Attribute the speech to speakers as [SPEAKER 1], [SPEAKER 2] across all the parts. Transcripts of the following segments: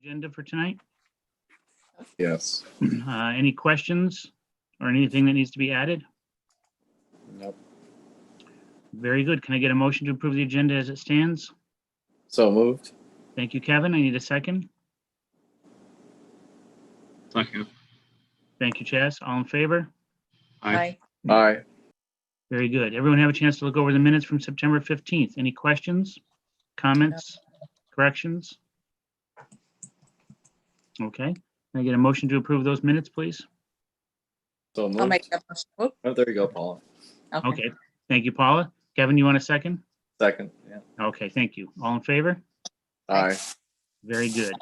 [SPEAKER 1] Agenda for tonight?
[SPEAKER 2] Yes.
[SPEAKER 1] Any questions or anything that needs to be added?
[SPEAKER 2] Nope.
[SPEAKER 1] Very good. Can I get a motion to approve the agenda as it stands?
[SPEAKER 2] So moved.
[SPEAKER 1] Thank you, Kevin. I need a second.
[SPEAKER 3] Second.
[SPEAKER 1] Thank you, Chaz. All in favor?
[SPEAKER 3] Aye.
[SPEAKER 2] Aye.
[SPEAKER 1] Very good. Everyone have a chance to look over the minutes from September 15th. Any questions, comments, corrections? Okay. Can I get a motion to approve those minutes, please?
[SPEAKER 2] So moved.
[SPEAKER 4] I'll make that motion. Oop,
[SPEAKER 2] Oh, there you go, Paula.
[SPEAKER 1] Okay. Thank you, Paula. Kevin, you want a second?
[SPEAKER 2] Second. Yeah.
[SPEAKER 1] Okay, thank you. All in favor?
[SPEAKER 2] Aye.
[SPEAKER 1] Very good.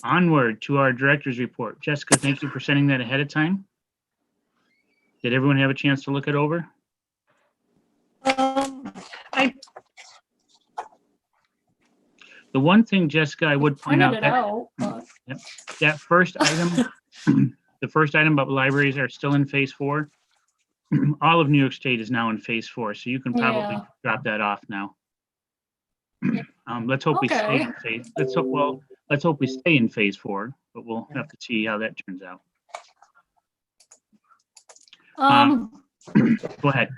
[SPEAKER 1] Onward to our director's report. Jessica, thank you for sending that ahead of time. Did everyone have a chance to look it over? The one thing, Jessica, I would point out
[SPEAKER 5] printed it
[SPEAKER 1] that
[SPEAKER 5] out, but
[SPEAKER 1] that first item, the first item about libraries are still in phase 4. All of New York State is now in phase 4, so you can probably
[SPEAKER 5] Yeah.
[SPEAKER 1] drop that off now. Let's hope we stay
[SPEAKER 5] Okay.
[SPEAKER 1] in phase. Let's hope we stay in phase 4, but we'll have to see how that turns out. Go ahead.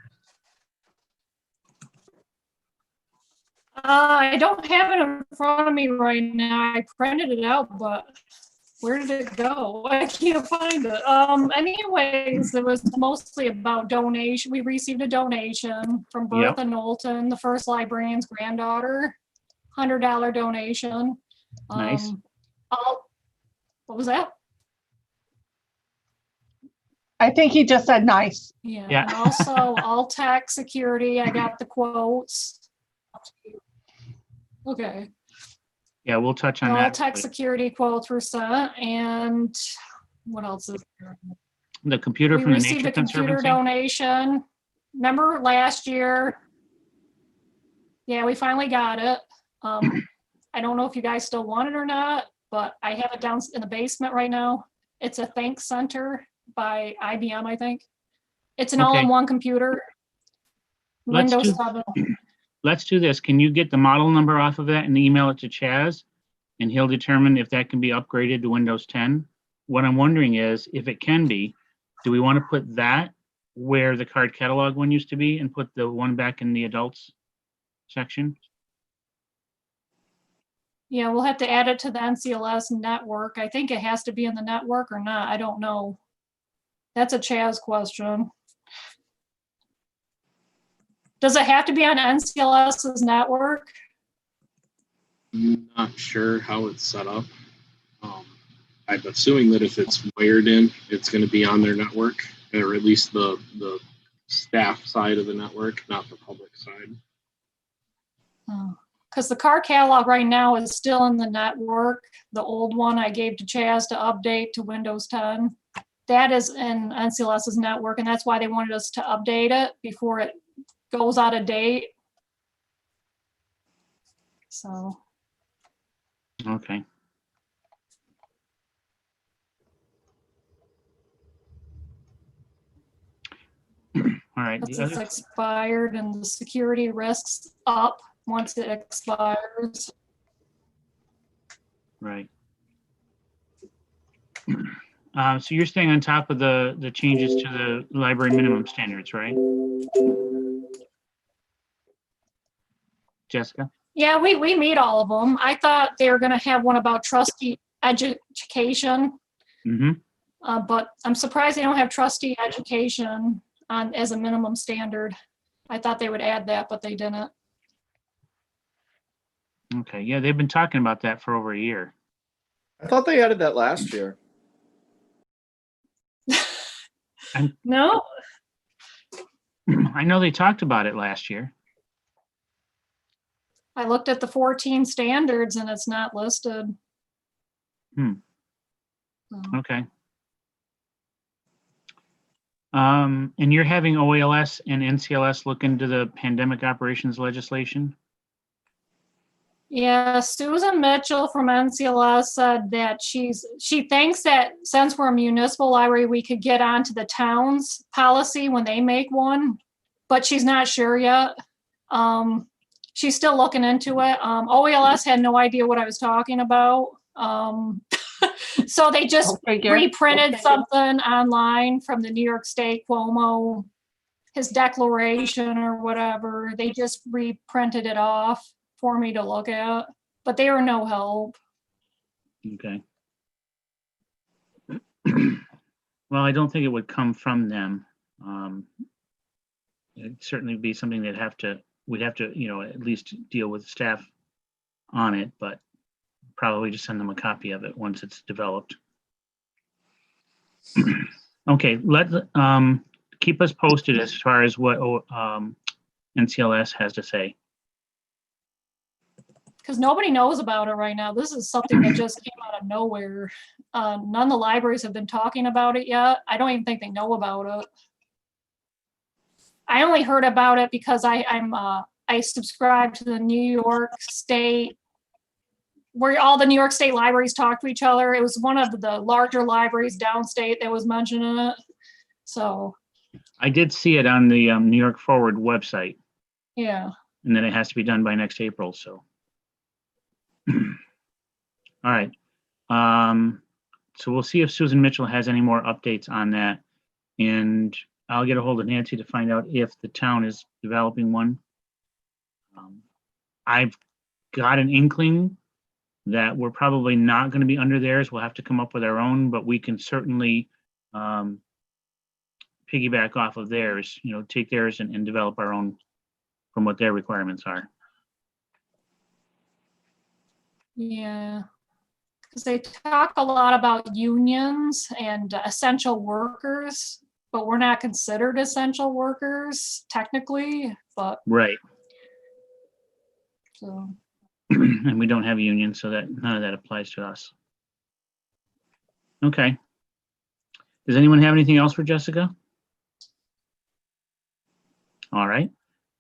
[SPEAKER 5] I don't have it in front of me right now. I printed it out, but where did it go? I can't find it. Anyways, it was mostly about donation. We received a donation from
[SPEAKER 1] Yep.
[SPEAKER 5] Bertha Knowlton, the first librarian's granddaughter, $100 donation.
[SPEAKER 1] Nice.
[SPEAKER 5] What was that?
[SPEAKER 6] I think he just said nice.
[SPEAKER 5] Yeah.
[SPEAKER 1] Yeah.
[SPEAKER 5] And also, all tech security. I got the quotes. Okay.
[SPEAKER 1] Yeah, we'll touch on
[SPEAKER 5] All
[SPEAKER 1] that.
[SPEAKER 5] tech security quotes were sent, and what else is there?
[SPEAKER 1] The computer
[SPEAKER 5] We
[SPEAKER 1] from the
[SPEAKER 5] received
[SPEAKER 1] Nature
[SPEAKER 5] a computer
[SPEAKER 1] Conservancy.
[SPEAKER 5] donation. Remember last year? Yeah, we finally got it. I don't know if you guys still want it or not, but I have it down in the basement right now. It's a Thanks Center by IBM, I think. It's an
[SPEAKER 1] Okay.
[SPEAKER 5] all-in-one computer.
[SPEAKER 1] Let's
[SPEAKER 5] Windows
[SPEAKER 1] do-
[SPEAKER 5] 7.
[SPEAKER 1] Let's do this. Can you get the model number off of that and email it to Chaz? And he'll determine if that can be upgraded to Windows 10. What I'm wondering is, if it can be, do we want to put that where the card catalog one used to be and put the one back in the adults section?
[SPEAKER 5] Yeah, we'll have to add it to the NCLS network. I think it has to be in the network or not. I don't know. That's a Chaz question. Does it have to be on NCLS's network?
[SPEAKER 3] I'm not sure how it's set up. I'm assuming that if it's wired in, it's going to be on their network, or at least the staff side of the network, not the public side.
[SPEAKER 5] Because the car catalog right now is still in the network. The old one I gave to Chaz to update to Windows 10. That is in NCLS's network, and that's why they wanted us to update it before it goes out of date. So,
[SPEAKER 1] Okay. All right.
[SPEAKER 5] because
[SPEAKER 1] The
[SPEAKER 5] it's
[SPEAKER 1] other,
[SPEAKER 5] expired and the security risks up once it expires.
[SPEAKER 1] right. So you're staying on top of the changes to the library minimum standards, right? Jessica?
[SPEAKER 5] Yeah, we meet all of them. I thought they were gonna have one about trustee education,
[SPEAKER 1] Mm-hmm.
[SPEAKER 5] but I'm surprised they don't have trustee education on as a minimum standard. I thought they would add that, but they didn't.
[SPEAKER 1] Okay. Yeah, they've been talking about that for over a year.
[SPEAKER 2] I thought they added that last year.
[SPEAKER 5] No,
[SPEAKER 1] I know they talked about it last year.
[SPEAKER 5] I looked at the 14 standards and it's not listed.
[SPEAKER 1] Hmm.
[SPEAKER 5] So,
[SPEAKER 1] Okay. And you're having OALS and NCLS look into the pandemic operations legislation?
[SPEAKER 5] yeah, Susan Mitchell from NCLS said that she thinks that since we're a municipal library, we could get onto the town's policy when they make one, but she's not sure yet. She's still looking into it. OALS had no idea what I was talking about. So they just
[SPEAKER 6] Go figure.
[SPEAKER 5] reprinted something online from the New York State Cuomo, his declaration or whatever. They just reprinted it off for me to look at, but they were no help.
[SPEAKER 1] Okay. Well, I don't think it would come from them. It'd certainly be something we'd have to, at least deal with staff on it, but probably just send them a copy of it once it's developed. Okay, keep us posted as far as what NCLS has to say.
[SPEAKER 5] Because nobody knows about it right now. This is something that just came out of nowhere. None of the libraries have been talking about it yet. I don't even think they know about it. I only heard about it because I subscribe to the New York State, where all the New York State libraries talk to each other. It was one of the larger libraries downstate that was mentioning it. So,
[SPEAKER 1] I did see it on the New York Forward website,
[SPEAKER 5] yeah.
[SPEAKER 1] and then it has to be done by next April, so. All right. So we'll see if Susan Mitchell has any more updates on that. And I'll get a hold of Nancy to find out if the town is developing one. I've got an inkling that we're probably not going to be under theirs. We'll have to come up with our own, but we can certainly piggyback off of theirs, take theirs and develop our own from what their requirements are.
[SPEAKER 5] Yeah, because they talk a lot about unions and essential workers, but we're not considered essential workers technically, but
[SPEAKER 1] Right.
[SPEAKER 5] so.
[SPEAKER 1] And we don't have a union, so that none of that applies to us. Okay. Does anyone have anything else for Jessica? All right.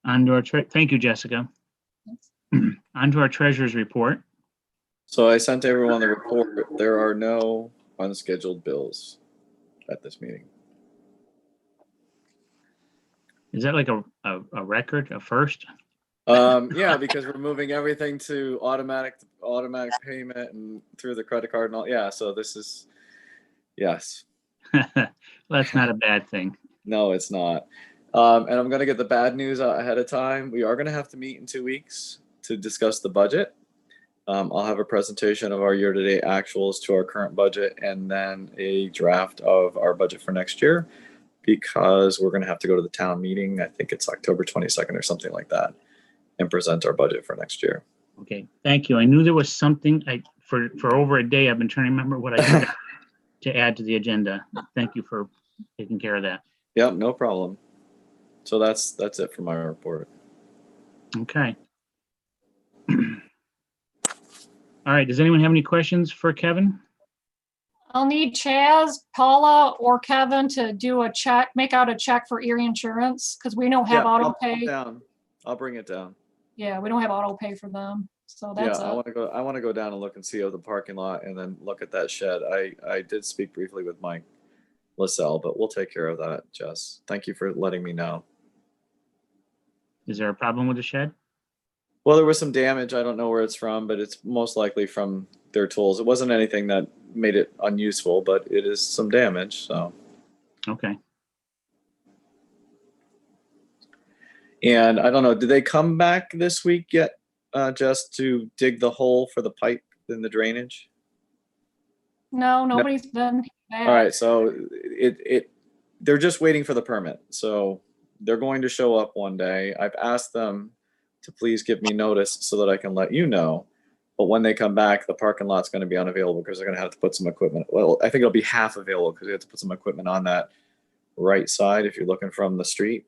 [SPEAKER 1] On to our thank you, Jessica. On to our treasurer's report.
[SPEAKER 2] So I sent everyone the report. There are no unscheduled bills at this meeting.
[SPEAKER 1] Is that like a record, a first?
[SPEAKER 2] Yeah, because we're moving everything to automatic payment and through the credit card and all. Yeah, so this is, yes.
[SPEAKER 1] That's not a bad thing.
[SPEAKER 2] No, it's not. And I'm going to get the bad news out ahead of time. We are going to have to meet in 2 weeks to discuss the budget. I'll have a presentation of our year-to-date actuals to our current budget and then a draft of our budget for next year, because we're going to have to go to the town meeting. I think it's October 22nd or something like that, and present our budget for next year.
[SPEAKER 1] Okay, thank you. I knew there was something for over a day. I've been trying to remember what I did to add to the agenda. Thank you for taking care of that.
[SPEAKER 2] Yep, no problem. So that's it for my report.
[SPEAKER 1] Okay. All right, does anyone have any questions for Kevin?
[SPEAKER 5] I'll need Chaz, Paula, or Kevin to do a check, make out a check for Erie Insurance, because we don't have auto pay.
[SPEAKER 2] I'll bring it down.
[SPEAKER 5] Yeah, we don't have auto pay for them. So that's
[SPEAKER 2] I want to go down and look and see of the parking lot and then look at that shed. I did speak briefly with Mike LaSalle, but we'll take care of that, Jess. Thank you for letting me know.
[SPEAKER 1] Is there a problem with the shed?
[SPEAKER 2] Well, there was some damage. I don't know where it's from, but it's most likely from their tools. It wasn't anything that made it unuseful, but it is some damage. So.
[SPEAKER 1] Okay.
[SPEAKER 2] And I don't know, did they come back this week yet, just to dig the hole for the pipe in the drainage?
[SPEAKER 5] No, nobody's been back.
[SPEAKER 2] All right, so they're just waiting for the permit. So they're going to show up one day. I've asked them to please give me notice so that I can let you know. But when they come back, the parking lot's going to be unavailable because they're going to have to put some equipment. Well, I think it'll be half available because they have to put some equipment on that right side if you're looking from the street.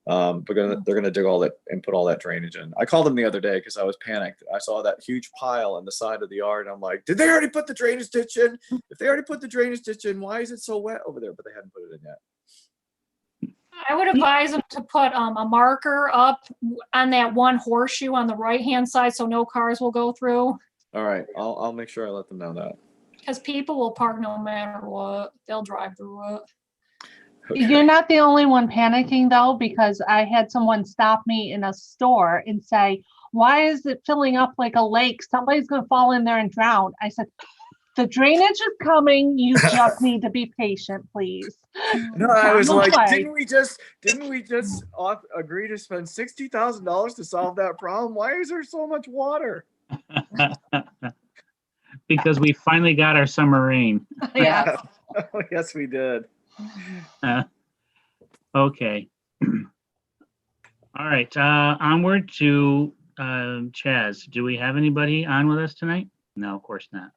[SPEAKER 2] They're gonna dig all that and put all that drainage in. I called them the other day because I was panicked. I saw that huge pile on the side of the yard. I'm like, did they already put the drainage ditch in? If they already put the drainage ditch in, why is it so wet over there? But they hadn't put it in yet.
[SPEAKER 5] I would advise them to put a marker up on that one horseshoe on the right-hand side so no cars will go through.
[SPEAKER 2] All right, I'll make sure I let them know that.
[SPEAKER 5] Because people will park no matter what. They'll drive through it.
[SPEAKER 2] Okay.
[SPEAKER 6] You're not the only one panicking though, because I had someone stop me in a store and say, why is it filling up like a lake? Somebody's going to fall in there and drown. I said, the drainage is coming. You just need to be patient, please.
[SPEAKER 2] No, I was
[SPEAKER 6] No
[SPEAKER 2] like,
[SPEAKER 6] way.
[SPEAKER 2] didn't we just agree to spend $60,000 to solve that problem? Why is there so much water?
[SPEAKER 1] Because we finally got our summer rain.
[SPEAKER 6] Yeah.
[SPEAKER 2] Oh, yes, we did.
[SPEAKER 1] Okay. All right, onward to Chaz. Do we have anybody on with us tonight? No, of course not.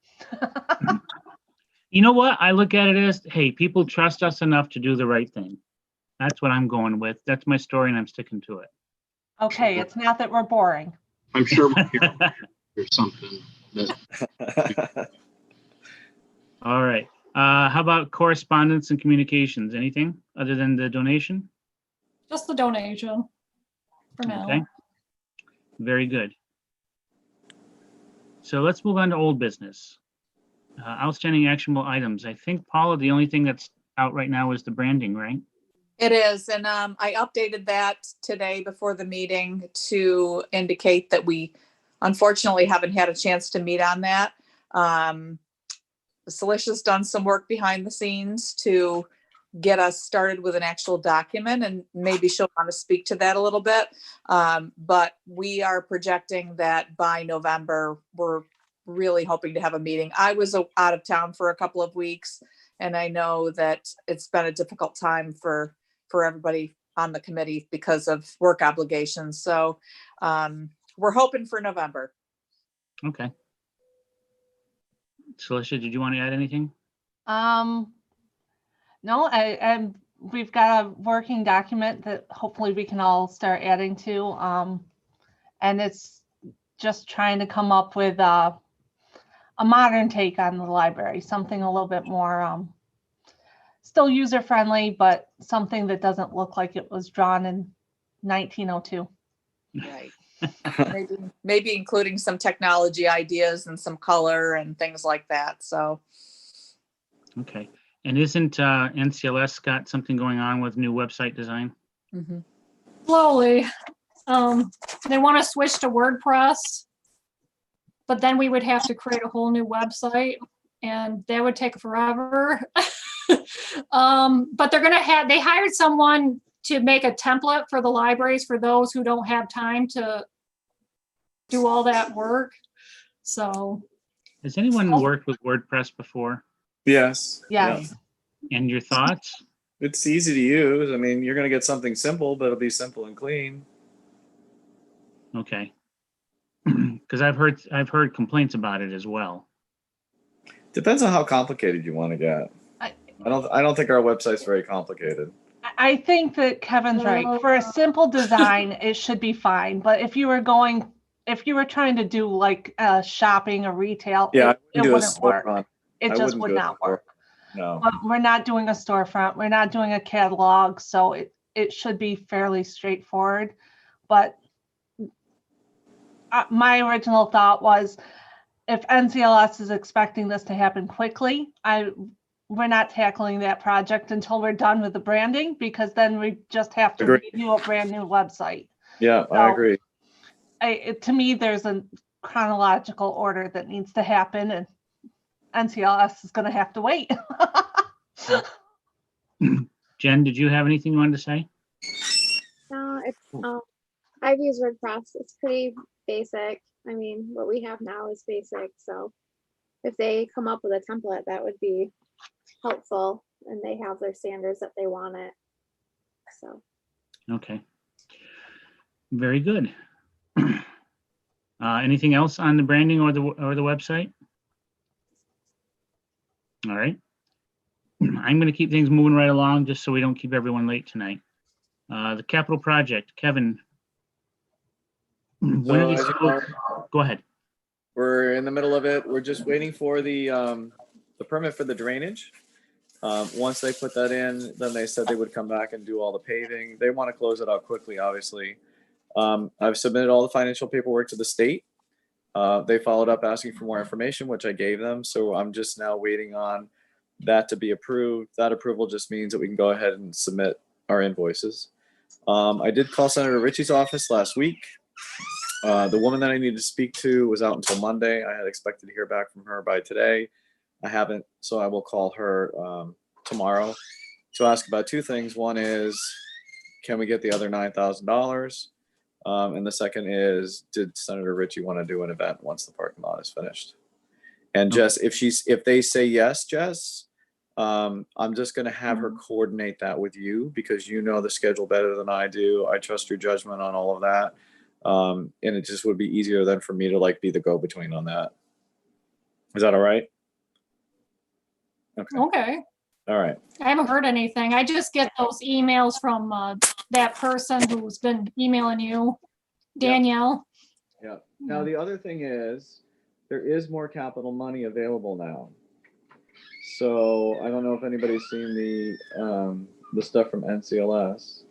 [SPEAKER 1] You know what? I look at it as, hey, people trust us enough to do the right thing. That's what I'm going with. That's my story, and I'm sticking to it.
[SPEAKER 6] Okay, it's not that we're boring.
[SPEAKER 3] I'm sure we'll hear or something. That,
[SPEAKER 1] All right. How about correspondence and communications? Anything other than the donation?
[SPEAKER 5] Just the donation for now.
[SPEAKER 1] Okay. Very good. So let's move on to old business. Outstanding actionable items. I think, Paula, the only thing that's out right now is the branding, right?
[SPEAKER 4] It is, and I updated that today before the meeting to indicate that we unfortunately haven't had a chance to meet on that. Celicia's done some work behind the scenes to get us started with an actual document, and maybe she'll want to speak to that a little bit. But we are projecting that by November, we're really hoping to have a meeting. I was out of town for a couple of weeks, and I know that it's been a difficult time for everybody on the committee because of work obligations. So we're hoping for November.
[SPEAKER 1] Okay. Celicia, did you want to add anything?
[SPEAKER 6] No, we've got a working document that hopefully we can all start adding to. And it's just trying to come up with a modern take on the library, something a little bit more still user friendly, but something that doesn't look like it was drawn in 1902.
[SPEAKER 4] Right. maybe including some technology ideas and some color and things like that. So.
[SPEAKER 1] Okay. And isn't NCLS got something going on with new website design?
[SPEAKER 4] Mm-hmm.
[SPEAKER 5] Slowly. They want to switch to WordPress, but then we would have to create a whole new website, and that would take forever. But they hired someone to make a template for the libraries for those who don't have time to do all that work. So.
[SPEAKER 1] Has anyone worked with WordPress before?
[SPEAKER 2] Yes.
[SPEAKER 6] Yes.
[SPEAKER 2] Yeah.
[SPEAKER 1] And your thoughts?
[SPEAKER 2] It's easy to use. I mean, you're going to get something simple, but it'll be simple and clean.
[SPEAKER 1] Okay. Because I've heard complaints about it as well.
[SPEAKER 2] Depends on how complicated you want to get. I don't think our website's very complicated.
[SPEAKER 6] I think that Kevin's right. For a simple design, it should be fine. But if you were trying to do like shopping or retail,
[SPEAKER 2] Yeah,
[SPEAKER 6] it wouldn't work. It just would not work.
[SPEAKER 2] No.
[SPEAKER 6] But we're not doing a storefront. We're not doing a catalog. So it should be fairly straightforward. But my original thought was, if NCLS is expecting this to happen quickly, we're not tackling that project until we're done with the branding, because then we just have to redo a brand new website.
[SPEAKER 2] Yeah, I agree.
[SPEAKER 6] To me, there's a chronological order that needs to happen, and NCLS is going to have to wait.
[SPEAKER 1] Jen, did you have anything you wanted to say?
[SPEAKER 7] No, I've used WordPress. It's pretty basic. I mean, what we have now is basic. So if they come up with a template, that would be helpful, and they have their standards that they want it. So.
[SPEAKER 1] Okay. Very good. Anything else on the branding or the website? All right. I'm going to keep things moving right along just so we don't keep everyone late tonight. The capital project, Kevin. When are these go ahead.
[SPEAKER 2] We're in the middle of it. We're just waiting for the permit for the drainage. Once they put that in, then they said they would come back and do all the paving. They want to close it out quickly, obviously. I've submitted all the financial paperwork to the state. They followed up asking for more information, which I gave them. So I'm just now waiting on that to be approved. That approval just means that we can go ahead and submit our invoices. I did call Senator Ritchie's office last week. The woman that I needed to speak to was out until Monday. I had expected to hear back from her by today. I haven't, so I will call her tomorrow to ask about two things. One is, can we get the other $9,000? And the second is, did Senator Ritchie want to do an event once the parking lot is finished? And Jess, if they say yes, Jess, I'm just going to have her coordinate that with you because you know the schedule better than I do. I trust your judgment on all of that. And it just would be easier then for me to like be the go-between on that. Is that all right? Okay.
[SPEAKER 5] Okay.
[SPEAKER 2] All right.
[SPEAKER 5] I haven't heard anything. I just get those emails from that person who's been emailing you, Danielle.
[SPEAKER 2] Yeah. Now the other thing is there is more capital money available now. So I don't know if anybody's seen the stuff from NCLS,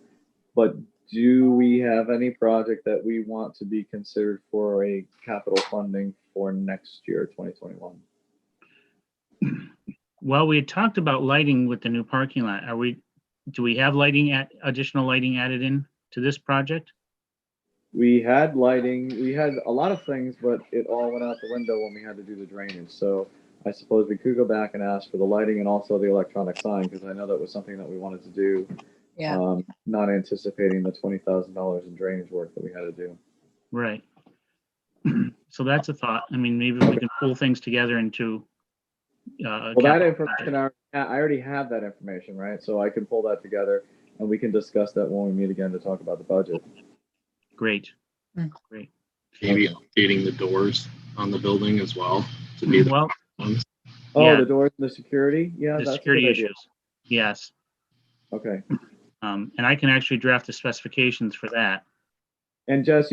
[SPEAKER 2] but do we have any project that we want to be considered for a capital funding for next year, 2021?
[SPEAKER 1] Well, we had talked about lighting with the new parking lot. Do we have additional lighting added in to this project?
[SPEAKER 2] We had lighting, we had a lot of things, but it all went out the window when we had to do the drainage. So I suppose we could go back and ask for the lighting and also the electronic sign, because I know that was something that we wanted to do.
[SPEAKER 4] Yeah.
[SPEAKER 2] Not anticipating the $20,000 in drainage work that we had to do.
[SPEAKER 1] Right. So that's a thought. I mean, maybe we can pull things together into.
[SPEAKER 2] Well, that information, I already have that information, right? So I can pull that together and we can discuss that when we meet again to talk about the budget.
[SPEAKER 1] Great. Great.
[SPEAKER 3] Maybe updating the doors on the building as well to be the
[SPEAKER 1] Well,
[SPEAKER 3] ones.
[SPEAKER 2] Oh,
[SPEAKER 1] yeah,
[SPEAKER 2] the doors and the security? Yeah,
[SPEAKER 1] the
[SPEAKER 2] that's
[SPEAKER 1] security
[SPEAKER 2] a good idea.
[SPEAKER 1] issues. Yes.
[SPEAKER 2] Okay.
[SPEAKER 1] And I can actually draft the specifications for that.
[SPEAKER 2] And Jess,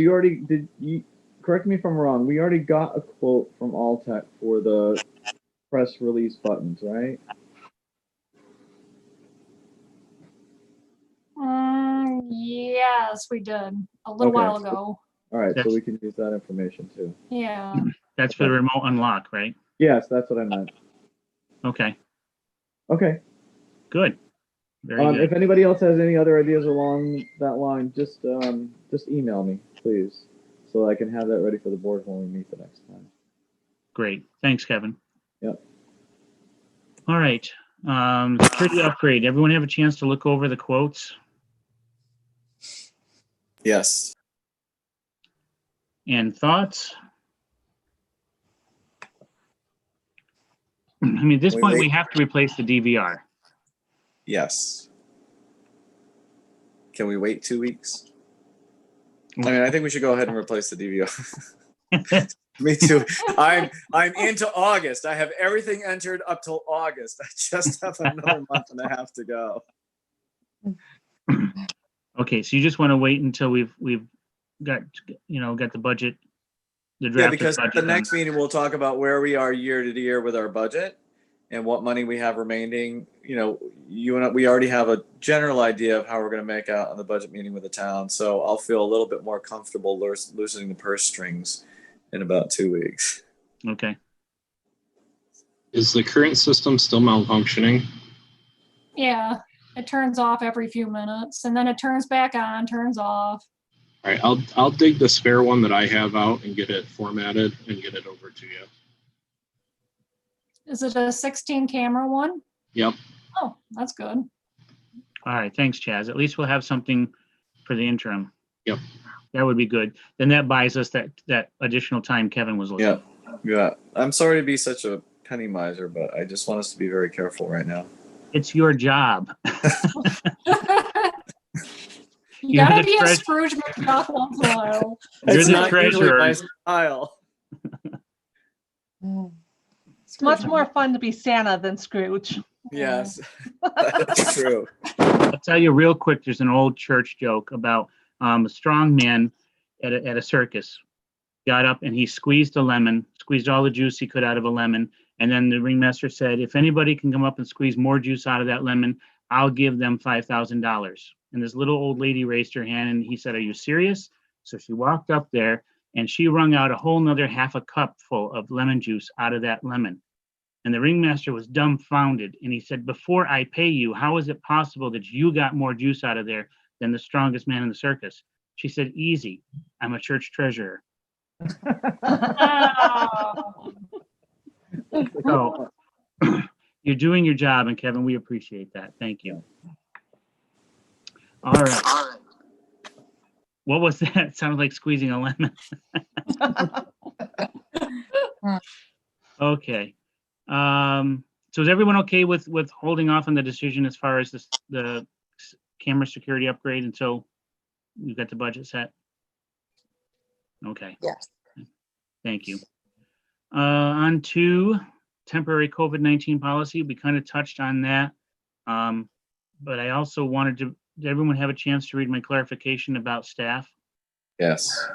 [SPEAKER 2] correct me if I'm wrong, we already got a quote from Alltech for the press release buttons, right?
[SPEAKER 5] Yes, we did a little
[SPEAKER 2] Okay.
[SPEAKER 5] while ago.
[SPEAKER 2] All right, so
[SPEAKER 1] That's-
[SPEAKER 2] we can use that information too.
[SPEAKER 5] Yeah.
[SPEAKER 1] That's for the remote unlock, right?
[SPEAKER 2] Yes, that's what I meant.
[SPEAKER 1] Okay,
[SPEAKER 2] Okay.
[SPEAKER 1] good. Very good.
[SPEAKER 2] If anybody else has any other ideas along that line, just email me, please, so I can have that ready for the board when we meet the next time.
[SPEAKER 1] Great. Thanks, Kevin.
[SPEAKER 2] Yep.
[SPEAKER 1] All right. Security upgrade. Everyone have a chance to look over the quotes
[SPEAKER 2] Yes.
[SPEAKER 1] and thoughts? I mean, at this point, we have to replace the DVR.
[SPEAKER 2] Yes. Can we wait 2 weeks? I mean, I think we should go ahead and replace the DVR. Me too. I'm into August. I have everything entered up till August. I just have another month and a half to go.
[SPEAKER 1] Okay, so you just want to wait until we've got the budget, the draft.
[SPEAKER 2] Yeah, because
[SPEAKER 1] budget
[SPEAKER 2] the next meeting we'll talk about where we are year to year with our budget and what money we have remaining. You know, you and I, we already have a general idea of how we're going to make out on the budget meeting with the town. So I'll feel a little bit more comfortable loosening the purse strings in about 2 weeks.
[SPEAKER 1] Okay.
[SPEAKER 3] Is the current system still malfunctioning?
[SPEAKER 5] Yeah. It turns off every few minutes and then it turns back on, turns off.
[SPEAKER 3] All right, I'll dig the spare one that I have out and get it formatted and get it over to you.
[SPEAKER 5] Is it a 16 camera one?
[SPEAKER 3] Yep.
[SPEAKER 5] Oh, that's good.
[SPEAKER 1] All right. Thanks, Chaz. At least we'll have something for the interim.
[SPEAKER 3] Yep.
[SPEAKER 1] That would be good. Then that buys us that additional time Kevin was looking.
[SPEAKER 2] Yeah. Yeah. I'm sorry to be such a penny miser, but I just want us to be very careful right now.
[SPEAKER 1] It's your job.
[SPEAKER 5] You
[SPEAKER 1] You're
[SPEAKER 5] gotta
[SPEAKER 1] the
[SPEAKER 5] be a
[SPEAKER 1] treas-
[SPEAKER 5] Scrooge McDuck once in a while.
[SPEAKER 1] You're
[SPEAKER 2] It's
[SPEAKER 1] the
[SPEAKER 2] not usually
[SPEAKER 1] treasurer.
[SPEAKER 2] my style.
[SPEAKER 6] It's much more fun to be Santa than Scrooge.
[SPEAKER 2] Yes, that's true.
[SPEAKER 1] I'll tell you real quick. There's an old church joke about a strong man at a circus got up and he squeezed a lemon, squeezed all the juice he could out of a lemon. And then the ringmaster said, if anybody can come up and squeeze more juice out of that lemon, I'll give them $5,000. And this little old lady raised her hand and he said, are you serious? So she walked up there and she wrung out a whole nother half a cup full of lemon juice out of that lemon. And the ringmaster was dumbfounded. And he said, before I pay you, how is it possible that you got more juice out of there than the strongest man in the circus? She said, easy. I'm a church treasurer.
[SPEAKER 5] Oh,
[SPEAKER 1] So you're doing your job, and Kevin, we appreciate that. Thank you. All right. What was that? It sounded like squeezing a lemon. Okay. So is everyone okay with holding off on the decision as far as the camera security upgrade until you've got the budget set? Okay.
[SPEAKER 4] Yes.
[SPEAKER 1] Thank you. On to temporary COVID-19 policy. We kind of touched on that. But I also wanted to, did everyone have a chance to read my clarification about staff?
[SPEAKER 2] Yes.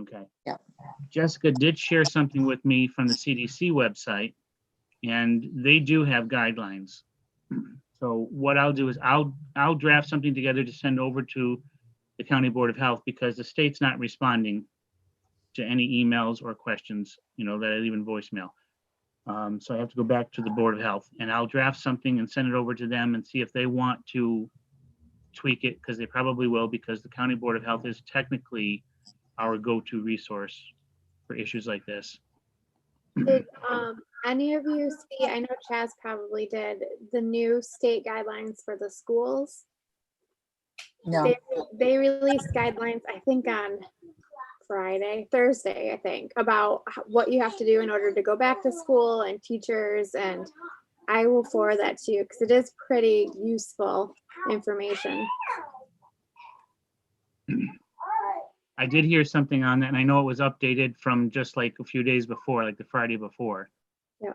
[SPEAKER 1] Okay.
[SPEAKER 4] Yeah.
[SPEAKER 1] Jessica did share something with me from the CDC website, and they do have guidelines. So what I'll do is I'll draft something together to send over to the County Board of Health, because the state's not responding to any emails or questions, that I leave in voicemail. So I have to go back to the Board of Health, and I'll draft something and send it over to them and see if they want to tweak it, because they probably will, because the County Board of Health is technically our go-to resource for issues like this.
[SPEAKER 7] Did any of you see, I know Chaz probably did, the new state guidelines for the schools?
[SPEAKER 4] No.
[SPEAKER 7] They released guidelines, I think on Thursday, I think, about what you have to do in order to go back to school and teachers, and I will forward that to you because it is pretty useful information.
[SPEAKER 1] I did hear something on that, and I know it was updated from just like a few days before, like the Friday before.
[SPEAKER 7] Yeah.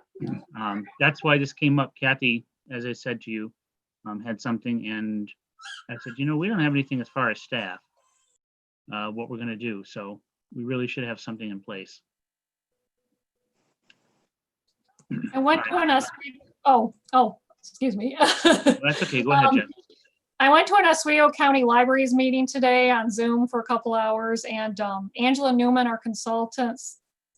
[SPEAKER 1] That's why this came up. Kathy, as I said to you, had something, and I said, we don't have anything as far as staff, what we're going to do. So we really should have something in place.
[SPEAKER 5] I went to an excuse me.
[SPEAKER 1] That's okay. Go ahead, Jen.
[SPEAKER 5] I went to an Oswego County Libraries meeting today on Zoom for a couple hours, and Angela Newman, our consultant,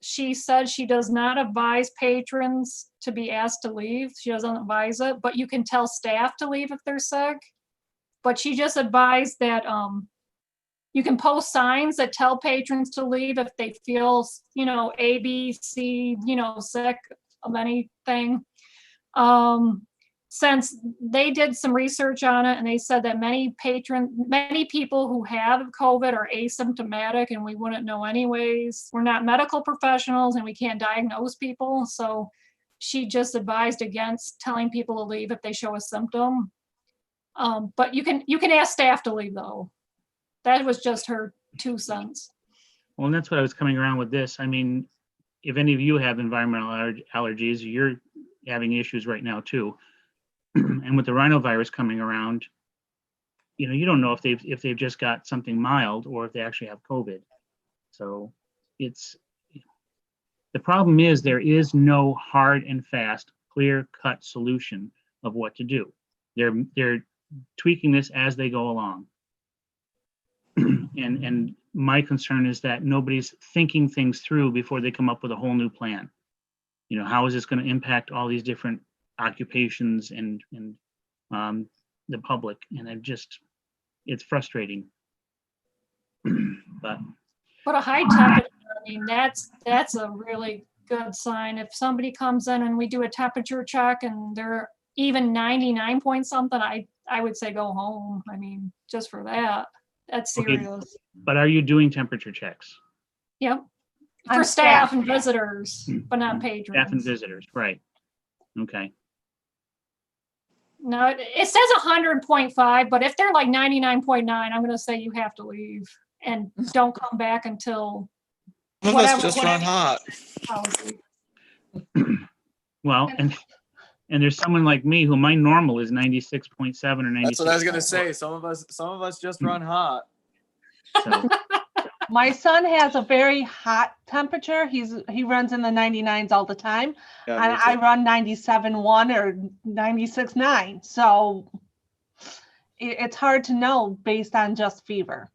[SPEAKER 5] she said she does not advise patrons to be asked to leave. She doesn't advise it, but you can tell staff to leave if they're sick. But she just advised that you can post signs that tell patrons to leave if they feel, A, B, C, sick of anything. Since they did some research on it, and they said that many people who have COVID are asymptomatic, and we wouldn't know anyways. We're not medical professionals, and we can't diagnose people. So she just advised against telling people to leave if they show a symptom. But you can ask staff to leave, though. That was just her 2 cents.
[SPEAKER 1] Well, and that's what I was coming around with this. I mean, if any of you have environmental allergies, you're having issues right now too. And with the rhinovirus coming around, you don't know if they've just got something mild or if they actually have COVID. So the problem is there is no hard and fast, clear-cut solution of what to do. They're tweaking this as they go along. And my concern is that nobody's thinking things through before they come up with a whole new plan. How is this going to impact all these different occupations and the public? And it's frustrating. But
[SPEAKER 5] a high temperature, I mean, that's a really good sign. If somebody comes in and we do a temperature check and they're even 99 point something, I would say go home. I mean, just for that. That's serious.
[SPEAKER 1] Okay, but are you doing temperature checks?
[SPEAKER 5] Yep. For staff and visitors, but not patrons.
[SPEAKER 1] Staff and visitors, right. Okay.
[SPEAKER 5] No, it says 100.5, but if they're like 99.9, I'm going to say you have to leave and don't come back until
[SPEAKER 2] Let's just run hot.
[SPEAKER 5] Policy.
[SPEAKER 1] Well, and there's someone like me who my normal is 96.7 or 96.
[SPEAKER 2] That's what I was gonna say. Some of us just run hot.
[SPEAKER 1] So,
[SPEAKER 6] My son has a very hot temperature. He runs in the 99s all the time.
[SPEAKER 2] Yeah,
[SPEAKER 6] And
[SPEAKER 2] me
[SPEAKER 6] I
[SPEAKER 2] too.
[SPEAKER 6] run 97.1 or 96.9. So it's hard to know based on just fever.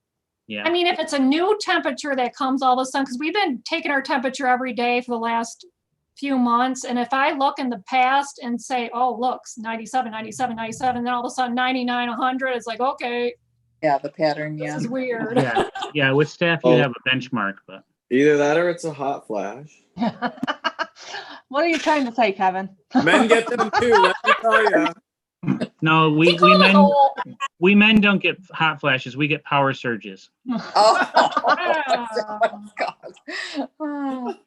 [SPEAKER 1] yeah.
[SPEAKER 5] I mean, if it's a new temperature that comes all of a sudden, because we've been taking our temperature every day for the last few months. And if I look in the past and say, oh, look, 97, 97, 97, and then all of a sudden 99, 100, it's like, okay.
[SPEAKER 4] Yeah, the pattern,
[SPEAKER 5] This
[SPEAKER 4] yeah.
[SPEAKER 5] is weird.
[SPEAKER 1] Yeah, yeah, with staff, you
[SPEAKER 2] Oh.
[SPEAKER 1] have a benchmark, but
[SPEAKER 2] Either that or it's a hot flash.
[SPEAKER 6] What are you trying to say, Kevin?
[SPEAKER 2] Men get them too, let me tell you.
[SPEAKER 1] no,
[SPEAKER 5] He called us old.
[SPEAKER 1] we men don't get hot flashes, we get power surges.
[SPEAKER 4] Oh,
[SPEAKER 5] Ah.
[SPEAKER 4] God.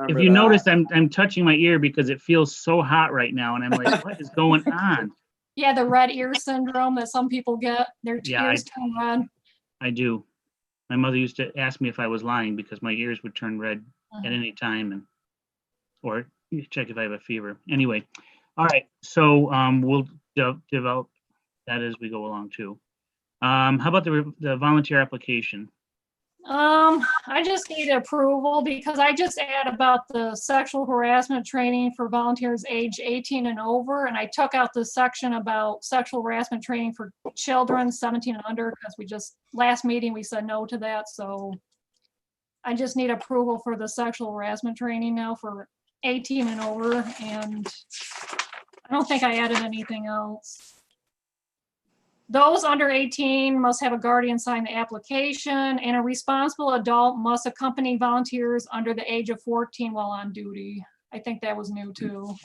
[SPEAKER 1] If you notice, I'm touching my ear because it feels so hot right now, and I'm like, what is going on?
[SPEAKER 5] Yeah, the red ear syndrome that some people get, their
[SPEAKER 1] Yeah,
[SPEAKER 5] ears turn red.
[SPEAKER 1] I do. My mother used to ask me if I was lying because my ears would turn red at
[SPEAKER 5] Mhm.
[SPEAKER 1] any time, or check if I have a fever. Anyway, all right. So we'll develop that as we go along too. How about the volunteer application?
[SPEAKER 5] I just need approval because I just add about the sexual harassment training for volunteers age 18 and over, and I took out the section about sexual harassment training for children 17 and under because we just, last meeting, we said no to that, so I just need approval for the sexual harassment training now for 18 and over, and I don't think I added anything else. Those under 18 must have a guardian sign the application, and a responsible adult must accompany volunteers under the age of 14 while on duty. I think that was new too.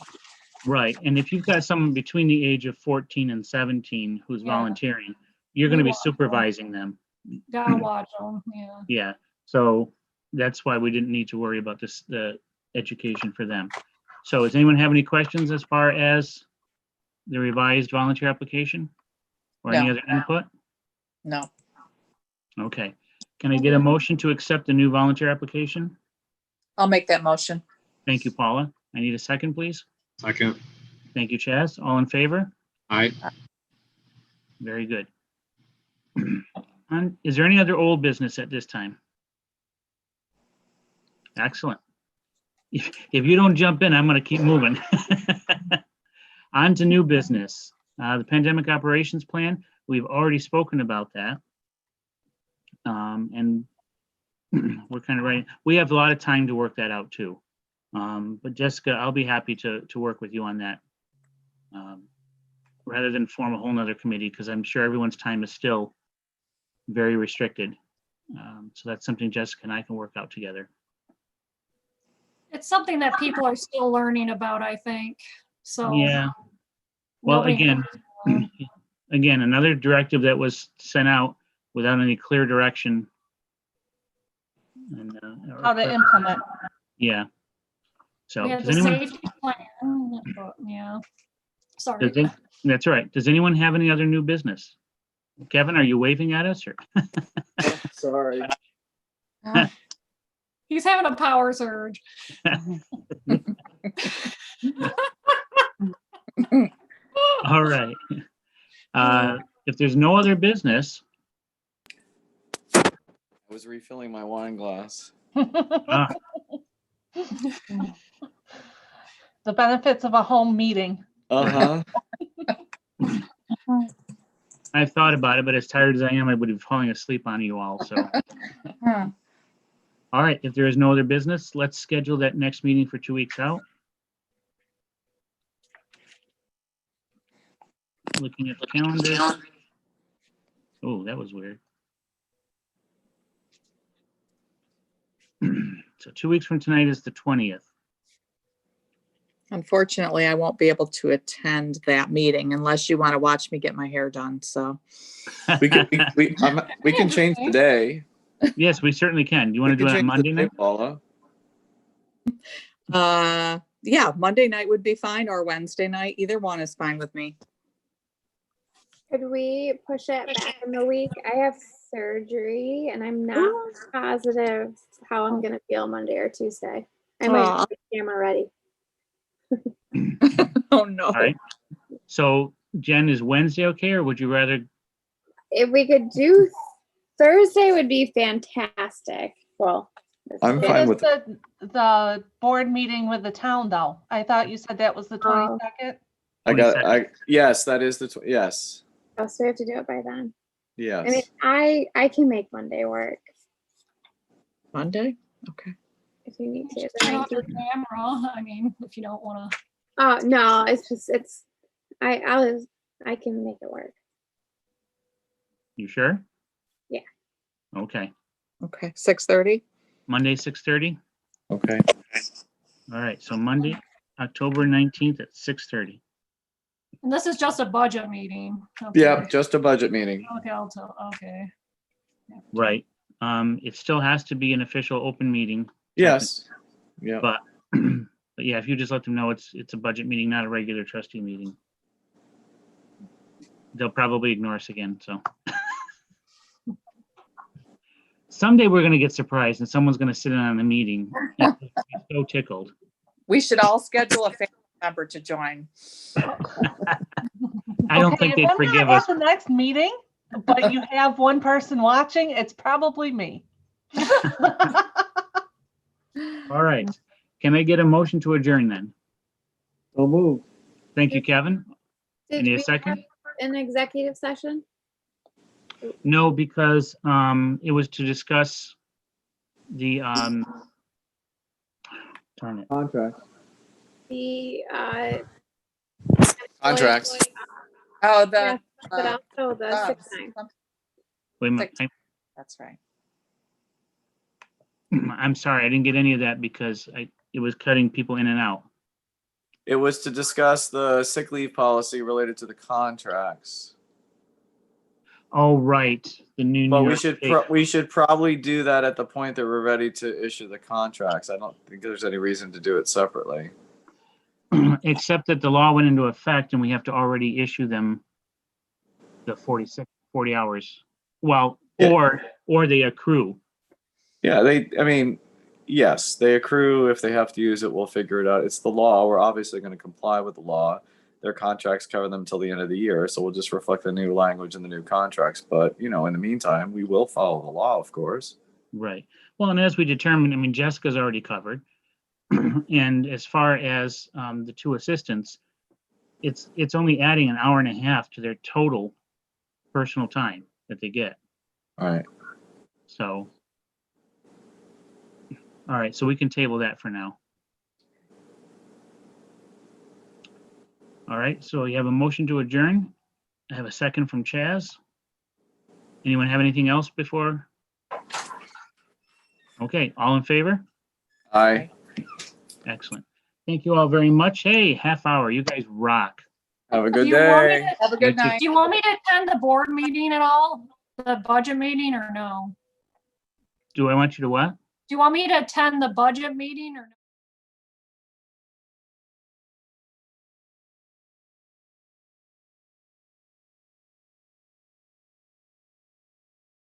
[SPEAKER 1] Right. And if you've got someone between the age of 14 and 17 who's
[SPEAKER 5] Yeah.
[SPEAKER 1] volunteering, you're going to be supervising them.
[SPEAKER 5] Gotta watch them, yeah.
[SPEAKER 1] Yeah. So that's why we didn't need to worry about this, the education for them. So does anyone have any questions as far as the revised volunteer application? Or any
[SPEAKER 4] No.
[SPEAKER 1] other input?
[SPEAKER 4] No.
[SPEAKER 1] Okay. Can I get a motion to accept the new volunteer application?
[SPEAKER 4] I'll make that motion.
[SPEAKER 1] Thank you, Paula. I need a second, please.
[SPEAKER 3] Second.
[SPEAKER 1] Thank you, Chaz. All in favor?
[SPEAKER 3] Aye.
[SPEAKER 1] Very good. And is there any other old business at this time? Excellent. If you don't jump in, I'm going to keep moving. On to new business. The pandemic operations plan, we've already spoken about that. And we're kind of ready. We have a lot of time to work that out too. But Jessica, I'll be happy to work with you on that. Rather than form a whole nother committee, because I'm sure everyone's time is still very restricted. So that's something Jessica and I can work out together.
[SPEAKER 5] It's something that people are still learning about, I think, so.
[SPEAKER 1] Yeah. Well,
[SPEAKER 5] nobody
[SPEAKER 1] again,
[SPEAKER 5] knows.
[SPEAKER 1] again, another directive that was sent out without any clear direction. And,
[SPEAKER 6] How to implement.
[SPEAKER 1] Yeah. So
[SPEAKER 5] We have
[SPEAKER 1] does
[SPEAKER 5] the
[SPEAKER 1] anyone,
[SPEAKER 5] safety plan, but, yeah, sorry.
[SPEAKER 1] that's all right. Does anyone have any other new business? Kevin, are you waving at us or?
[SPEAKER 2] Sorry.
[SPEAKER 5] He's having a power surge.
[SPEAKER 1] All right. If there's no other business,
[SPEAKER 2] I was refilling my wine glass.
[SPEAKER 1] ah,
[SPEAKER 6] The benefits of a home meeting.
[SPEAKER 2] Uh-huh.
[SPEAKER 1] I've thought about it, but as tired as I am, I would be falling asleep on you all. So, all right. If there is no other business, let's schedule that next meeting for 2 weeks out. Looking at the calendar. Oh, that was weird. So 2 weeks from tonight is the 20th.
[SPEAKER 4] Unfortunately, I won't be able to attend that meeting unless you want to watch me get my hair done, so.
[SPEAKER 2] We can change the day.
[SPEAKER 1] Yes, we certainly can. Do you want to do it on Monday night?
[SPEAKER 2] Paula.
[SPEAKER 4] Yeah, Monday night would be fine, or Wednesday night. Either one is fine with me.
[SPEAKER 7] Could we push it back in the week? I have surgery and I'm not positive how I'm gonna feel Monday or Tuesday. I might
[SPEAKER 4] Aw.
[SPEAKER 7] have the camera ready.
[SPEAKER 4] Oh, no.
[SPEAKER 1] All right. So Jen, is Wednesday okay, or would you rather?
[SPEAKER 7] If we could do Thursday would be fantastic. Well,
[SPEAKER 2] I'm
[SPEAKER 6] When
[SPEAKER 2] fine
[SPEAKER 6] is
[SPEAKER 2] with
[SPEAKER 6] the board meeting with the town though? I thought you said that was the 22nd.
[SPEAKER 2] yes, that is yes.
[SPEAKER 7] Oh, so we have to do it by then.
[SPEAKER 2] Yes.
[SPEAKER 7] I mean, I can make Monday work
[SPEAKER 4] Monday? Okay.
[SPEAKER 7] if you need to.
[SPEAKER 5] Just
[SPEAKER 7] The
[SPEAKER 5] turn off your
[SPEAKER 7] 19th.
[SPEAKER 5] camera, I mean, if you don't wanna.
[SPEAKER 7] No, it's just I can make it work.
[SPEAKER 1] You sure?
[SPEAKER 7] Yeah.
[SPEAKER 1] Okay.
[SPEAKER 4] Okay, 6:30?
[SPEAKER 1] Monday, 6:30?
[SPEAKER 2] Okay.
[SPEAKER 1] All right, so Monday, October 19th at 6:30.
[SPEAKER 5] And this is just a budget meeting. Okay.
[SPEAKER 2] Yeah, just a budget meeting.
[SPEAKER 5] Okay, I'll tell, okay.
[SPEAKER 1] Right. It still has to be an official open meeting.
[SPEAKER 2] Yes. Yeah.
[SPEAKER 1] But, but yeah, if you just let them know it's a budget meeting, not a regular trustee meeting. They'll probably ignore us again, so. Someday we're gonna get surprised and someone's gonna sit in on the meeting. and be So tickled.
[SPEAKER 4] We should all schedule a family member to join.
[SPEAKER 1] I don't
[SPEAKER 6] Okay,
[SPEAKER 1] think
[SPEAKER 6] if
[SPEAKER 1] they'd
[SPEAKER 6] I'm
[SPEAKER 1] forgive
[SPEAKER 6] not
[SPEAKER 1] us.
[SPEAKER 6] at the next meeting, but you have one person watching, it's probably me.
[SPEAKER 1] All right. Can I get a motion to adjourn then?
[SPEAKER 2] So move.
[SPEAKER 1] Thank you, Kevin.
[SPEAKER 7] Did
[SPEAKER 1] Any a
[SPEAKER 7] we
[SPEAKER 1] second?
[SPEAKER 7] have an executive session?
[SPEAKER 1] No, because it was to discuss the darn it.
[SPEAKER 2] Contract.
[SPEAKER 7] The
[SPEAKER 2] Contracts.
[SPEAKER 4] Oh,
[SPEAKER 7] yes,
[SPEAKER 4] the,
[SPEAKER 7] but also the sick time.
[SPEAKER 1] Wait a minute.
[SPEAKER 4] that's right.
[SPEAKER 1] I'm sorry, I didn't get any of that because it was cutting people in and out.
[SPEAKER 2] It was to discuss the sick leave policy related to the contracts.
[SPEAKER 1] Oh, right, the new.
[SPEAKER 2] But
[SPEAKER 1] New
[SPEAKER 2] we
[SPEAKER 1] York
[SPEAKER 2] should
[SPEAKER 1] State.
[SPEAKER 2] we should probably do that at the point that we're ready to issue the contracts. I don't think there's any reason to do it separately.
[SPEAKER 1] Except that the law went into effect and we have to already issue them the 40 hours. Well,
[SPEAKER 2] Yeah.
[SPEAKER 1] or they accrue.
[SPEAKER 2] Yeah, I mean, yes, they accrue. If they have to use it, we'll figure it out. It's the law. We're obviously going to comply with the law. Their contracts cover them till the end of the year, so we'll just reflect the new language in the new contracts. But, in the meantime, we will follow the law, of course.
[SPEAKER 1] Right. Well, and as we determined, I mean, Jessica's already covered. And as far as the two assistants, it's only adding an hour and a half to their total personal time that they get.
[SPEAKER 2] All right.
[SPEAKER 1] So, all right, so we can table that for now. All right, so you have a motion to adjourn. I have a second from Chaz. Anyone have anything else before? Okay, all in favor?
[SPEAKER 2] Aye.
[SPEAKER 1] Excellent. Thank you all very much. Hey, half hour, you guys rock.
[SPEAKER 2] Have a good
[SPEAKER 5] Do you want me
[SPEAKER 2] day.
[SPEAKER 5] to-
[SPEAKER 4] Have a good
[SPEAKER 1] You too.
[SPEAKER 4] night.
[SPEAKER 5] Do you want me to attend the board meeting at all? The budget meeting or no?
[SPEAKER 1] Do I want you to what?
[SPEAKER 5] Do you want me to attend the budget meeting or no?